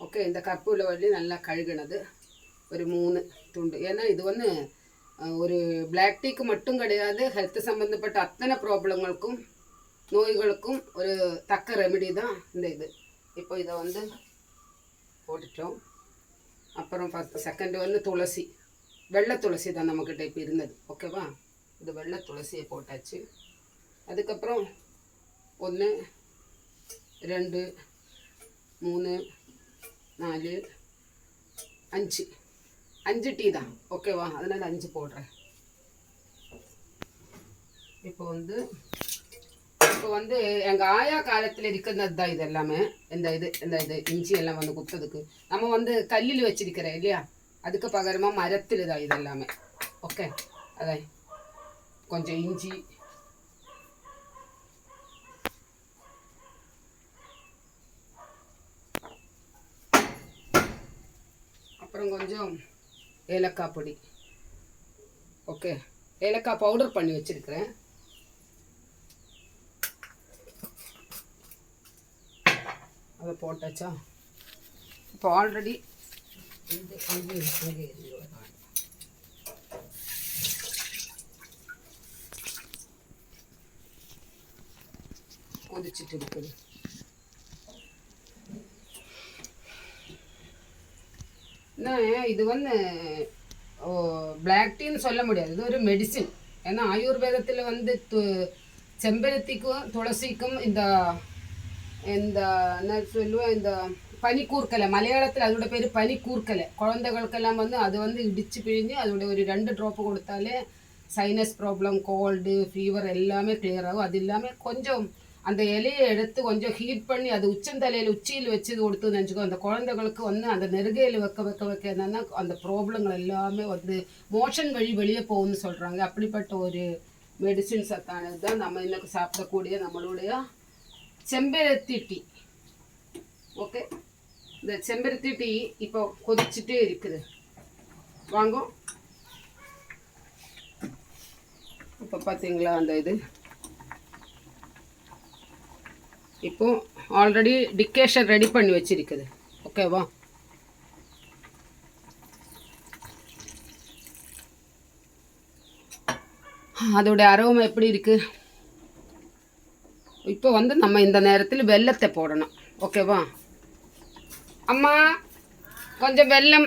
Okay, இந்த கற்பூரவள்ளி நல்லா கழுகுனது ஒரு 3 துண்டு. ஏன்னா இது வந்து ஒரு பிளாக் டீக்கு மட்டும் கிடையாது, ஹெல்த் சம்மந்தப்பட்ட அத்தனை ப்ராப்ளங்களுக்கும் நோய்களுக்கும் ஒரு தக்க ரெமெடி தான் இந்த இது. இப்போ இதை வந்து போட்டுட்டோம். அப்புறம் ஃபஸ்ட் செகண்ட் வந்து துளசி, வெள்ளை துளசி தான் நம்மக்கிட்ட இப்போ இருந்தது. ஓகேவா, இது வெள்ளை துளசியை போட்டாச்சு. அதுக்கப்புறம் 1 2 3 4 5 டீ தான். ஓகேவா, அதனால் 5 போடுறேன். இப்போ வந்து எங்கள் ஆயா காலத்தில் இருக்கிறது தான் இது எல்லாமே. இந்த இது இஞ்சி எல்லாம் வந்து குத்ததுக்கு நம்ம வந்து கல்லில் வச்சிருக்கிறேன் இல்லையா, அதுக்கு பகரமாக மரத்தில் தான் இது எல்லாமே. ஓகே, அதான் கொஞ்சம் இஞ்சி, அப்புறம் கொஞ்சம் ஏலக்காய் பொடி. ஓகே, ஏலக்காய் பவுடர் பண்ணி வச்சிருக்கிறேன். அதை போட்டாச்சா. இப்போ ஆல்ரெடி கொதிச்சுட்டு இருக்குது. இது வந்து பிளாக் டீன்னு சொல்ல முடியாது, இது ஒரு மெடிசின். ஏன்னா ஆயுர்வேதத்தில் வந்து செம்பருத்திக்கும் துளசிக்கும் இந்த என்ன சொல்லுவேன், இந்த பனிக்கூர்க்கலை, மலையாளத்தில் அதோட பேர் பனிக்கூர்க்கலை. குழந்தைகளுக்கெல்லாம் வந்து அது வந்து இடித்து பிழிஞ்சு அதோட ஒரு 2 ட்ராப்பு கொடுத்தாலே சைனஸ் ப்ராப்ளம், கோல்டு, ஃபீவர் எல்லாமே கிளியர் ஆகும். அது இல்லாமல் கொஞ்சம் அந்த இலையை எடுத்து கொஞ்சம் ஹீட் பண்ணி அது உச்சியில் வச்சு கொடுத்து நினச்சிக்கோ. அந்த குழந்தைகளுக்கு வந்து அந்த நெருகையில் வைக்க என்னன்னா அந்த ப்ராப்ளங்கள் எல்லாமே வந்து மோஷன் வெளியே போகும்னு சொல்கிறாங்க. அப்படிப்பட்ட ஒரு மெடிசின் சத்தானது தான் நம்ம இன்னைக்கு சாப்பிடக்கூடிய நம்மளுடைய செம்பருத்தி டீ. ஓகே, இந்த செம்பருத்தி டீ இப்போ கொதிச்சுட்டே இருக்குது. வாங்க, இப்போ பார்த்தீங்களா அந்த இது இப்போ ஆல்ரெடி டிகேஷன் ரெடி பண்ணி வச்சிருக்குது. ஓகேவா, அதோட அரோமா எப்படி இருக்கு. இப்போ வந்து நம்ம இந்த நேரத்தில் வெல்லத்தை போடணும். ஓகேவா, அம்மா கொஞ்சம் வெல்லம்